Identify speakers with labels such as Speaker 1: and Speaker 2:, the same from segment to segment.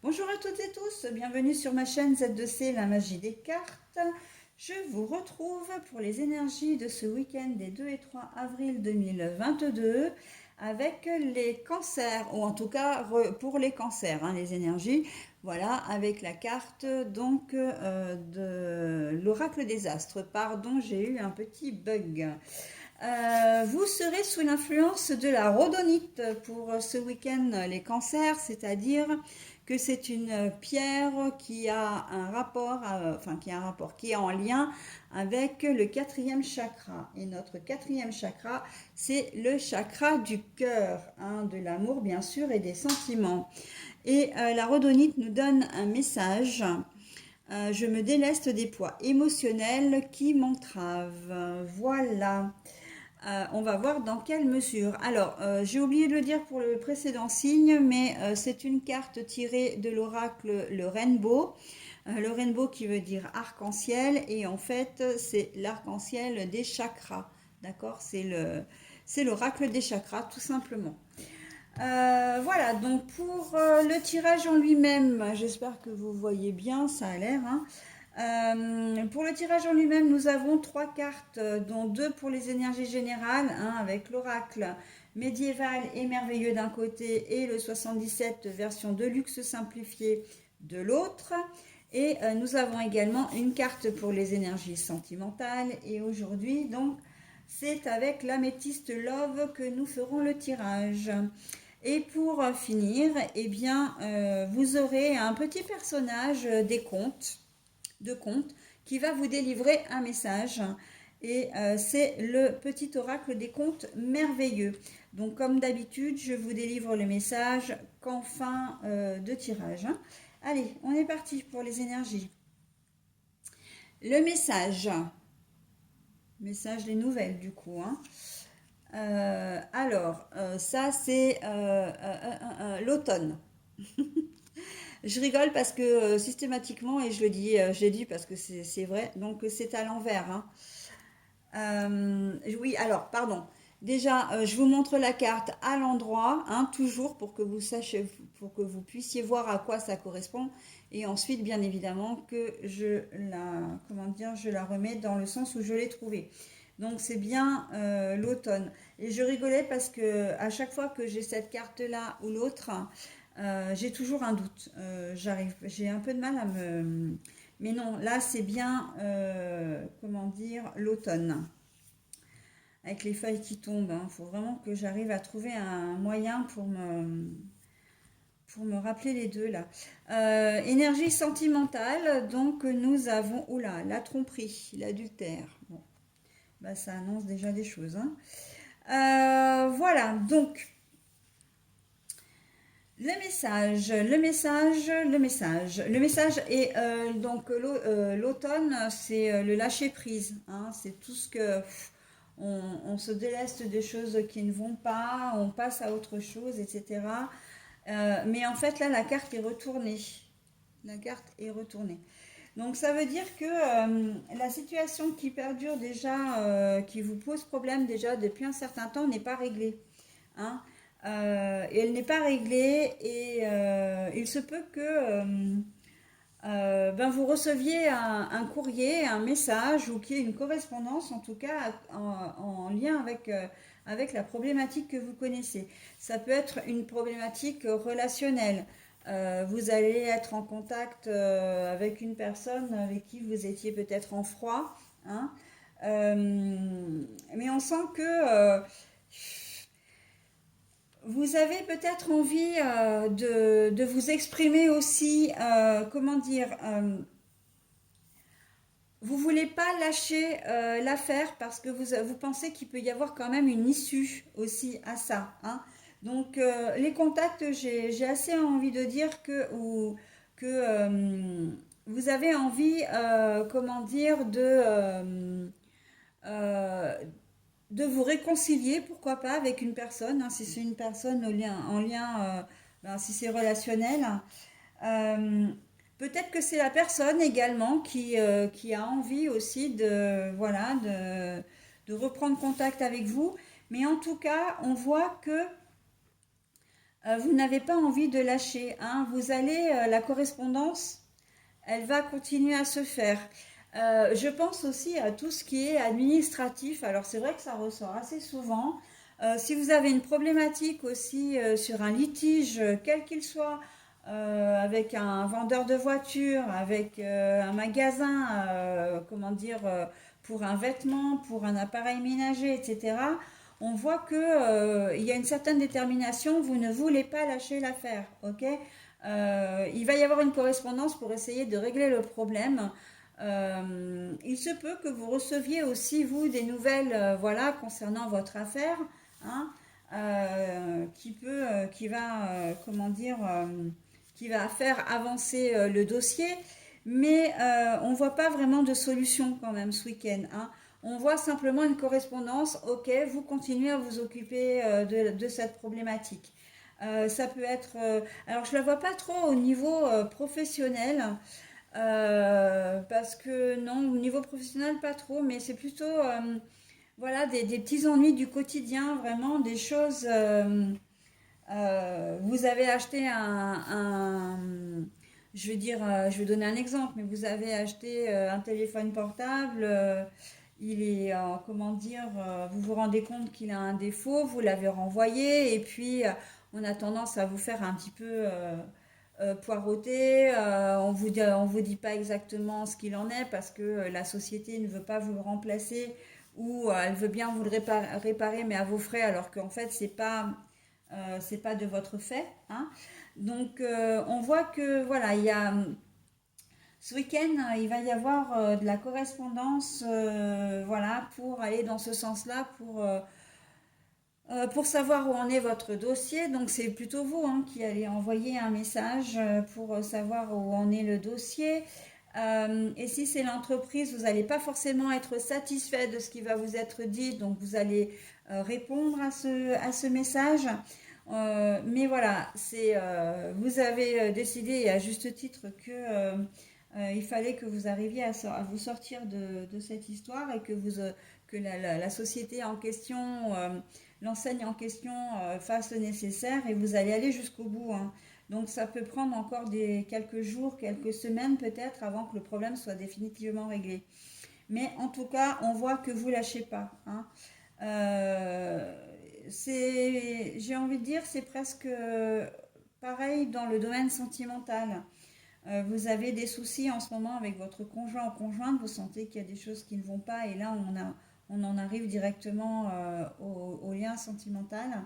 Speaker 1: Bonjour à toutes et tous, bienvenue sur ma chaîne Z2C, la magie des cartes. Je vous retrouve pour les énergies de ce week-end des 2 et 3 avril 2022 avec les cancers, ou en tout cas pour les cancers, les énergies. Voilà, avec la carte donc de l'oracle des astres. Pardon, j'ai eu un petit bug. Vous serez sous l'influence de la rhodonite pour ce week-end, les cancers, c'est-à-dire que c'est une pierre qui a un rapport, qui est en lien avec le quatrième chakra. Et notre quatrième chakra, c'est le chakra du cœur, de l'amour bien sûr et des sentiments. Et la rhodonite nous donne un message. Je me déleste des poids émotionnels qui m'entravent. Voilà. On va voir dans quelle mesure. Alors, j'ai oublié de le dire pour le précédent signe, mais c'est une carte tirée de l'oracle le Rainbow. Le Rainbow qui veut dire arc-en-ciel, et en fait, c'est l'arc-en-ciel des chakras. D'accord? C'est l'oracle des chakras, tout simplement. Voilà, donc pour le tirage en lui-même, j'espère que vous voyez bien, ça a l'air. Pour le tirage en lui-même, nous avons 3 cartes, dont 2 pour les énergies générales, avec l'oracle médiéval et merveilleux d'un côté et le 77 version de luxe simplifiée de l'autre. Et nous avons également une carte pour les énergies sentimentales. Et aujourd'hui, donc, c'est avec l'améthyste Love que nous ferons le tirage. Et pour finir, eh bien, vous aurez un petit personnage de contes qui va vous délivrer un message. Et c'est le petit oracle des contes merveilleux. Donc comme d'habitude, je vous délivre le message qu'en fin de tirage. Allez, on est parti pour les énergies. Le message des nouvelles du coup. Ça c'est l'automne. Je rigole parce que systématiquement, et je le dis, j'ai dit parce que c'est vrai, donc c'est à l'envers. Oui, alors, pardon. Déjà, je vous montre la carte à l'endroit, toujours pour que vous sachiez, pour que vous puissiez voir à quoi ça correspond. Et ensuite, bien évidemment, que je la remets dans le sens où je l'ai trouvée. Donc, c'est bien l'automne. Et je rigolais parce que à chaque fois que j'ai cette carte-là ou l'autre, j'ai toujours un doute. J'ai un peu de mal à me. Mais non, là, c'est bien, l'automne avec les feuilles qui tombent. Il faut vraiment que j'arrive à trouver un moyen pour me rappeler les deux là. Énergie sentimentale, donc nous avons, oula, la tromperie, l'adultère. Bon, bah, ça annonce déjà des choses. Voilà, donc le message est donc l'automne, c'est le lâcher prise. C'est tout ce que on se déleste des choses qui ne vont pas, on passe à autre chose, etc. Mais en fait là, la carte est retournée. La carte est retournée. Donc ça veut dire que la situation qui perdure déjà, qui vous pose problème déjà depuis un certain temps, n'est pas réglée. Hein. Et elle n'est pas réglée, et il se peut que vous receviez un courrier, un message, ou qu'il y ait une correspondance en tout cas en lien avec la problématique que vous connaissez. Ça peut être une problématique relationnelle. Vous allez être en contact avec une personne avec qui vous étiez peut-être en froid, hein. Mais on sent que vous avez peut-être envie de vous exprimer aussi, vous voulez pas lâcher l'affaire parce que vous pensez qu'il peut y avoir quand même une issue aussi à ça. Donc les contacts, j'ai assez envie de dire que vous avez envie, euh, de vous réconcilier, pourquoi pas, avec une personne, si c'est une personne en lien, si c'est relationnel. Euh, Peut-être que c'est la personne également qui a envie aussi de reprendre contact avec vous. Mais en tout cas, on voit que Vous n'avez pas envie de lâcher, hein. Vous allez, la correspondance, elle va continuer à se faire. Je pense aussi à tout ce qui est administratif. Alors c'est vrai que ça ressort assez souvent. Si vous avez une problématique aussi sur un litige, quel qu'il soit, avec un vendeur de voitures, avec un magasin, comment dire, pour un vêtement, pour un appareil ménager, etc., on voit que il y a une certaine détermination, vous ne voulez pas lâcher l'affaire, ok? Il va y avoir une correspondance pour essayer de régler le problème. Il se peut que vous receviez aussi, vous, des nouvelles voilà, concernant votre affaire, hein, qui va, comment dire, qui va faire avancer le dossier, mais on ne voit pas vraiment de solution quand même ce week-end, hein. On voit simplement une correspondance, ok, vous continuez à vous occuper de cette problématique. Ça peut être, alors je ne la vois pas trop au niveau professionnel, parce que non, au niveau professionnel pas trop, mais c'est plutôt voilà des petits ennuis du quotidien, vraiment des choses. Vous avez acheté je vais dire, je vais donner un exemple, mais vous avez acheté un téléphone portable, il est, comment dire, vous vous rendez compte qu'il a un défaut, vous l'avez renvoyé, et puis on a tendance à vous faire un petit peu poireauter, on vous dit pas exactement ce qu'il en est parce que la société ne veut pas vous le remplacer ou elle veut bien vous le réparer mais à vos frais alors qu'en fait c'est pas de votre fait, hein. Donc on voit que voilà, il y a ce week-end, il va y avoir de la correspondance, voilà, pour aller dans ce sens-là, pour savoir où en est votre dossier. Donc c'est plutôt vous, hein, qui allez envoyer un message pour savoir où en est le dossier. Et si c'est l'entreprise, vous n'allez pas forcément être satisfait de ce qui va vous être dit, donc vous allez répondre à ce message. Mais voilà, vous avez décidé, et à juste titre, que il fallait que vous arriviez à vous sortir de cette histoire et que la société en question, l'enseigne en question fasse le nécessaire et vous allez aller jusqu'au bout, hein. Donc ça peut prendre encore quelques jours, quelques semaines peut-être avant que le problème soit définitivement réglé. Mais en tout cas, on voit que vous lâchez pas, hein. Euh, j'ai envie de dire, c'est presque pareil dans le domaine sentimental. Vous avez des soucis en ce moment avec votre conjoint ou conjointe, vous sentez qu'il y a des choses qui ne vont pas et là on en arrive directement au lien sentimental,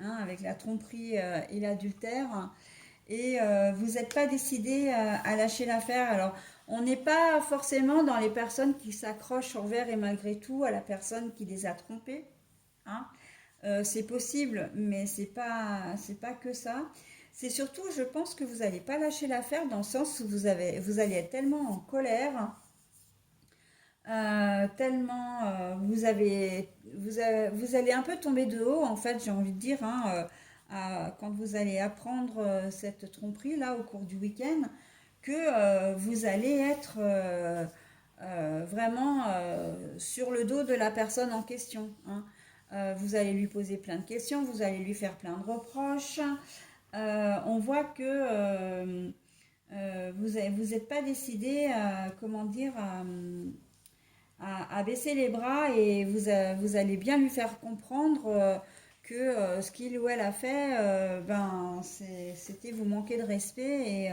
Speaker 1: hein, avec la tromperie et l'adultère. Et vous n'êtes pas décidé à lâcher l'affaire. Alors, on n'est pas forcément dans les personnes qui s'accrochent envers et malgré tout à la personne qui les a trompés, hein. C'est possible, mais c'est pas que ça. C'est surtout, je pense que vous n'allez pas lâcher l'affaire dans le sens où vous allez être tellement en colère, tellement vous allez un peu tomber de haut, en fait, j'ai envie de dire, hein, quand vous allez apprendre cette tromperie là au cours du week-end, que vous allez être vraiment sur le dos de la personne en question, hein. Vous allez lui poser plein de questions, vous allez lui faire plein de reproches. On voit que vous n'êtes pas décidé à, comment dire, à baisser les bras et vous allez bien lui faire comprendre que ce qu'il ou elle a fait, ben, c'était vous manquer de respect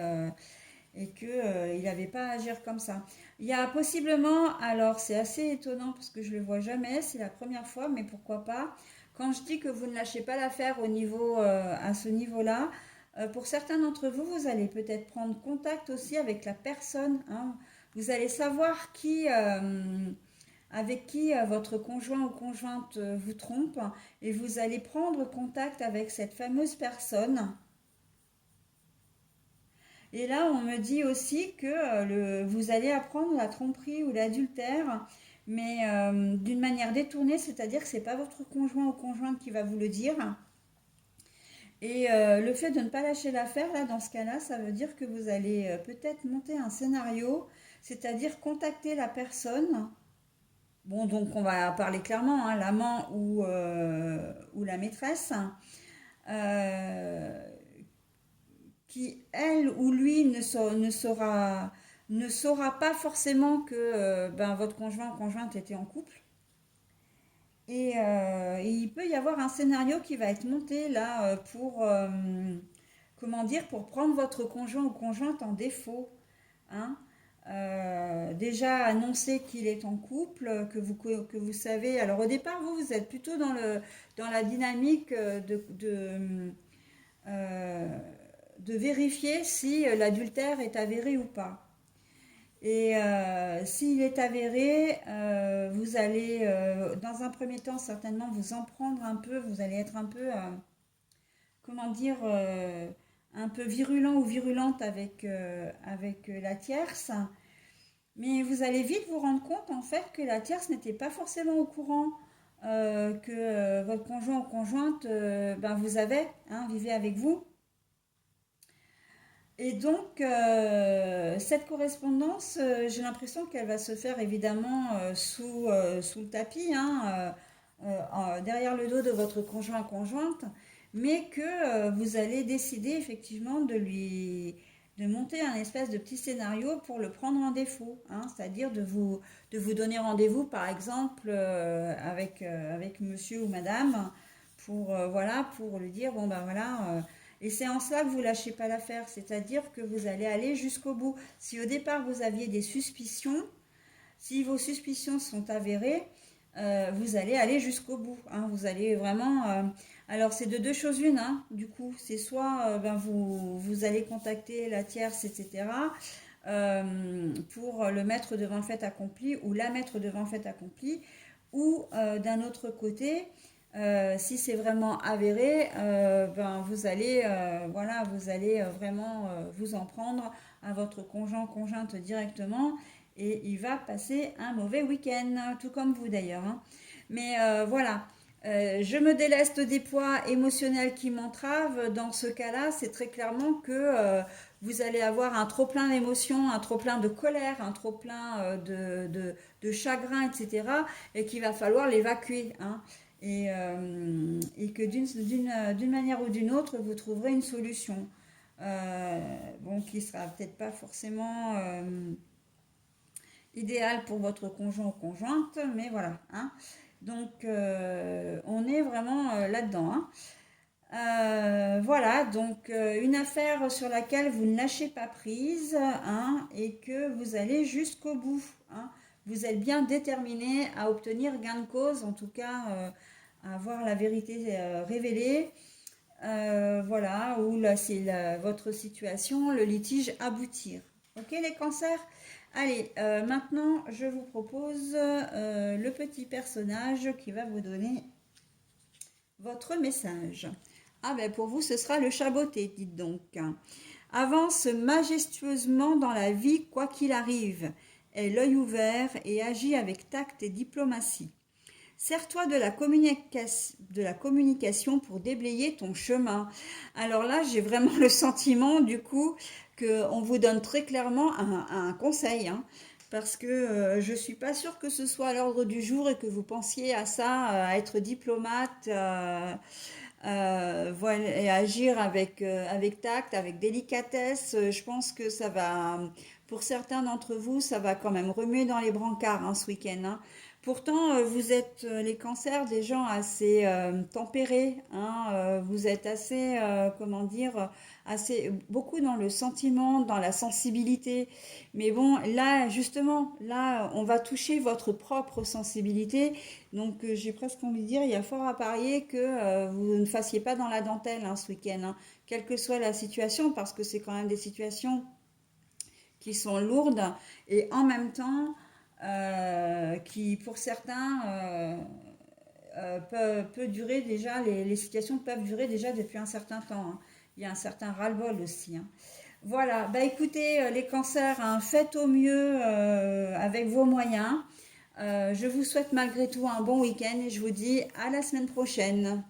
Speaker 1: et qu'il n'avait pas à agir comme ça. Il y a possiblement, alors c'est assez étonnant parce que je ne le vois jamais, c'est la première fois, mais pourquoi pas, quand je dis que vous ne lâchez pas l'affaire à ce niveau-là, pour certains d'entre vous, vous allez peut-être prendre contact aussi avec la personne, hein. Vous allez savoir avec qui votre conjoint ou conjointe vous trompe et vous allez prendre contact avec cette fameuse personne. Et là, on me dit aussi que vous allez apprendre la tromperie ou l'adultère, mais d'une manière détournée, c'est-à-dire que ce n'est pas votre conjoint ou conjointe qui va vous le dire. Et le fait de ne pas lâcher l'affaire, là, dans ce cas-là, ça veut dire que vous allez peut-être monter un scénario, c'est-à-dire contacter la personne. Bon, donc on va parler clairement, hein, l'amant ou la maîtresse, euh, qui, elle ou lui, ne saura pas forcément que ben, votre conjoint ou conjointe était en couple. Et il peut y avoir un scénario qui va être monté là pour, comment dire, pour prendre votre conjoint ou conjointe en défaut, hein. Déjà annoncer qu'il est en couple, que vous savez. Alors au départ, vous êtes plutôt dans la dynamique euh, de vérifier si l'adultère est avéré ou pas. Et s'il est avéré, vous allez, dans un premier temps, certainement vous en prendre un peu, vous allez être un peu, comment dire, un peu virulent ou virulente avec la tierce. Mais vous allez vite vous rendre compte, en fait, que la tierce n'était pas forcément au courant que votre conjoint ou conjointe ben, vous avait, hein, vivait avec vous. Et donc, cette correspondance, j'ai l'impression qu'elle va se faire évidemment sous le tapis, hein, derrière le dos de votre conjoint-conjointe, mais que vous allez décider effectivement de monter un espèce de petit scénario pour le prendre en défaut, hein, c'est-à-dire de vous donner rendez-vous, par exemple, avec monsieur ou madame, pour, voilà, pour lui dire, bon ben voilà. Et c'est en cela que vous ne lâchez pas l'affaire, c'est-à-dire que vous allez aller jusqu'au bout. Si au départ vous aviez des suspicions, si vos suspicions sont avérées, vous allez aller jusqu'au bout, hein. Vous allez vraiment... alors c'est de deux choses une, hein, du coup. C'est soit ben, vous allez contacter la tierce, etc. Pour le mettre devant le fait accompli ou la mettre devant le fait accompli. Ou d'un autre côté, si c'est vraiment avéré, ben vous allez vraiment vous en prendre à votre conjoint conjointe directement et il va passer un mauvais week-end, tout comme vous d'ailleurs, hein. Mais voilà, je me déleste des poids émotionnels qui m'entravent. Dans ce cas-là, c'est très clairement que vous allez avoir un trop-plein d'émotions, un trop-plein de colère, un trop-plein de chagrin, etc. Et qu'il va falloir l'évacuer, hein. Et que d'une manière ou d'une autre, vous trouverez une solution. Bon, qui sera peut-être pas forcément idéale pour votre conjoint ou conjointe, mais voilà, hein. Donc, on est vraiment là-dedans, hein. Voilà, donc une affaire sur laquelle vous ne lâchez pas prise, hein, et que vous allez jusqu'au bout, hein. Vous êtes bien déterminé à obtenir gain de cause, en tout cas à avoir la vérité révélée. Voilà, où là c'est votre situation, le litige aboutir. Ok les cancers. Allez, maintenant je vous propose le petit personnage qui va vous donner votre message. Ah ben pour vous ce sera le chaboté, dites donc. Avance majestueusement dans la vie quoi qu'il arrive. Aie l'œil ouvert et agis avec tact et diplomatie. Sers-toi de la communication pour déblayer ton chemin. Alors là, j'ai vraiment le sentiment du coup qu'on vous donne très clairement un conseil, hein, parce que je ne suis pas sûre que ce soit à l'ordre du jour et que vous pensiez à ça, à être diplomate. Voilà, et agir avec tact, avec délicatesse. Je pense que ça va, pour certains d'entre vous, ça va quand même remuer dans les brancards, hein, ce week-end, hein. Pourtant, vous êtes les cancers des gens assez tempérés, hein, vous êtes assez, comment dire, assez beaucoup dans le sentiment, dans la sensibilité. Mais bon, là, justement, là, on va toucher votre propre sensibilité. Donc, j'ai presque envie de dire, il y a fort à parier que vous ne fassiez pas dans la dentelle, hein, ce week-end, hein, quelle que soit la situation, parce que c'est quand même des situations qui sont lourdes et en même temps qui, pour certains, peut durer déjà, les situations peuvent durer déjà depuis un certain temps, hein. Il y a un certain ras-le-bol aussi, hein. Voilà, bah écoutez, les cancers, hein, faites au mieux avec vos moyens. Je vous souhaite malgré tout un bon week-end et je vous dis à la semaine prochaine.